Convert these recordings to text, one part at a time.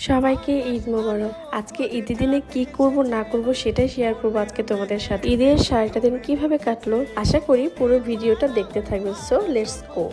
সবাইকে ঈদ মোবারক। আজকে ঈদের দিনে কি করব না করব সেটাই শেয়ার করব আজকে তোমাদের সাথে। ঈদের 6টা দিন কিভাবে কাটলো আশা করি পুরো ভিডিওটা দেখতে থাকবে। So let's go.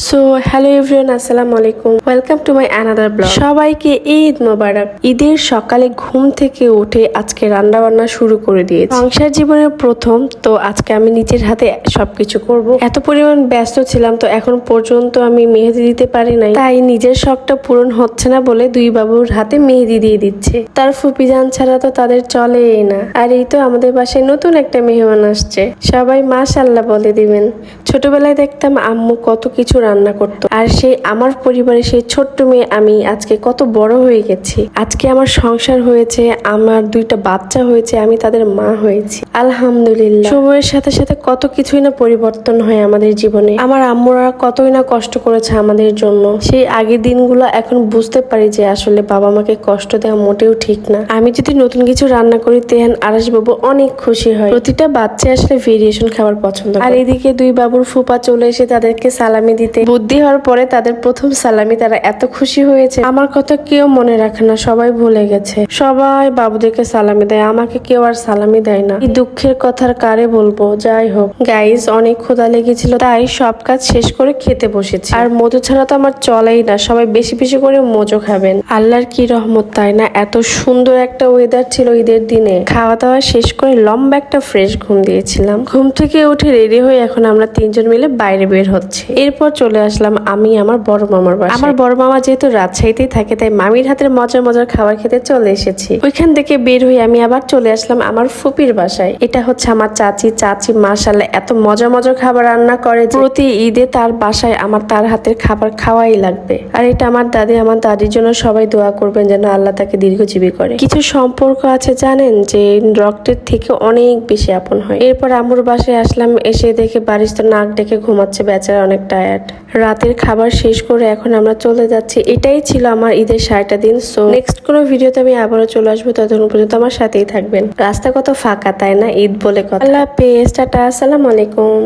So hello everyone, আসসালামু আলাইকুম, welcome to my another blog. সবাইকে ঈদ মোবারক। ঈদের সকালে ঘুম থেকে উঠে আজকে রান্না বান্না শুরু করে দিয়েছি। সংসার জীবনের প্রথম তো আজকে আমি নিজের হাতে সবকিছু করব। এত পরিমাণ ব্যস্ত ছিলাম তো এখন পর্যন্ত আমি মেহেদি দিতে পারি নাই, তাই নিজের শখটা পূরণ হচ্ছে না বলে দুই বাবুর হাতে মেহেদি দিয়ে দিচ্ছে। তার ফুপিজান ছাড়া তো তাদের চলেই না। আর এই তো আমাদের বাসায় নতুন একটা মেহমান আসছে, সবাই মাশাআল্লাহ বলে দিবেন। ছোটবেলায় দেখতাম আম্মু কত কিছু রান্না করতো, আর সেই আমার পরিবারের সেই ছোট্ট মেয়ে আমি আজকে কত বড় হয়ে গেছি। আজকে আমার সংসার হয়েছে, আমার দুইটা বাচ্চা হয়েছে, আমি তাদের মা হয়েছি আলহামদুলিল্লাহ। সময়ের সাথে সাথে কত কিছুই না পরিবর্তন হয় আমাদের জীবনে। আমার আম্মুরা কতই না কষ্ট করেছে আমাদের জন্য। সেই আগের দিনগুলো এখন বুঝতে পারি যে আসলে বাবা মাকে কষ্ট দেওয়া মোটেও ঠিক না। আমি যদি নতুন কিছু রান্না করি তেহান আরাস বাবু অনেক খুশি হয়। প্রতিটা বাচ্চা আসলে ভেরিয়েশন খাবার পছন্দ করে। আর এদিকে দুই বাবুর ফুপা চলে এসে তাদেরকে সালামি দিতে বুদ্ধি হওয়ার পরে তাদের প্রথম সালামি, তারা এত খুশি হয়েছে। আমার কথা কেউ মনে রাখে না, সবাই ভুলে গেছে। সবাই বাবুদেরকে সালামি দেয়, আমাকে কেউ আর সালামি দেয় না। এই দুঃখের কথার কারে বলবো। যাই হোক গাইজ, অনেক ক্ষুধা লেগেছিল তাই সব কাজ শেষ করে খেতে বসেছি। আর মধু ছাড়া তো আমার চলেই না, সবাই বেশি বেশি করে মজো খাবেন। আল্লাহর কি রহমত তাই না, এত সুন্দর একটা ওয়েদার ছিল ঈদের দিনে। খাওয়া দাওয়া শেষ করে লম্বা একটা ফ্রেশ ঘুম দিয়েছিলাম। ঘুম থেকে উঠে রেডি হয়ে এখন আমরা তিনজন মিলে বাইরে বের হচ্ছে। এরপর চলে আসলাম আমি আমার বড় মামার বাসায়। আমার বড় মামা যেহেতু রাজশাহীতেই থাকে তাই মামির হাতের মজার মজার খাবার খেতে চলে এসেছি। ওইখান থেকে বের হয়ে আমি আবার চলে আসলাম আমার ফুপির বাসায়। এটা হচ্ছে আমার চাচি মাশাআল্লাহ এত মজার মজার খাবার রান্না করে, প্রতি ঈদে তার বাসায় আমার তার হাতের খাবার খাওয়াই লাগবে। আর এটা আমার দাদি, আমার দাদির জন্য সবাই দোয়া করবেন যেন আল্লাহ তাকে দীর্ঘজীবী করে। কিছু সম্পর্ক আছে জানেন যে রক্তের থেকে অনেক বেশি আপন হয়। এরপর আম্মুর বাসায় আসলাম, এসে দেখে বারিশ তো নাক ডেকে ঘুমাচ্ছে, বেচারা অনেক টায়ার্ড। রাতের খাবার শেষ করে এখন আমরা চলে যাচ্ছি। এটাই ছিল আমার ঈদের 6টা দিন। সো নেক্সট কোনো ভিডিওতে আমি আবারও চলে আসবো, ততক্ষণ পর্যন্ত আমার সাথেই থাকবেন। রাস্তা কত ফাঁকা তাই না, ঈদ বলে কথা। আল্লাহ হাফেজ, টাটা, আসসালামু আলাইকুম।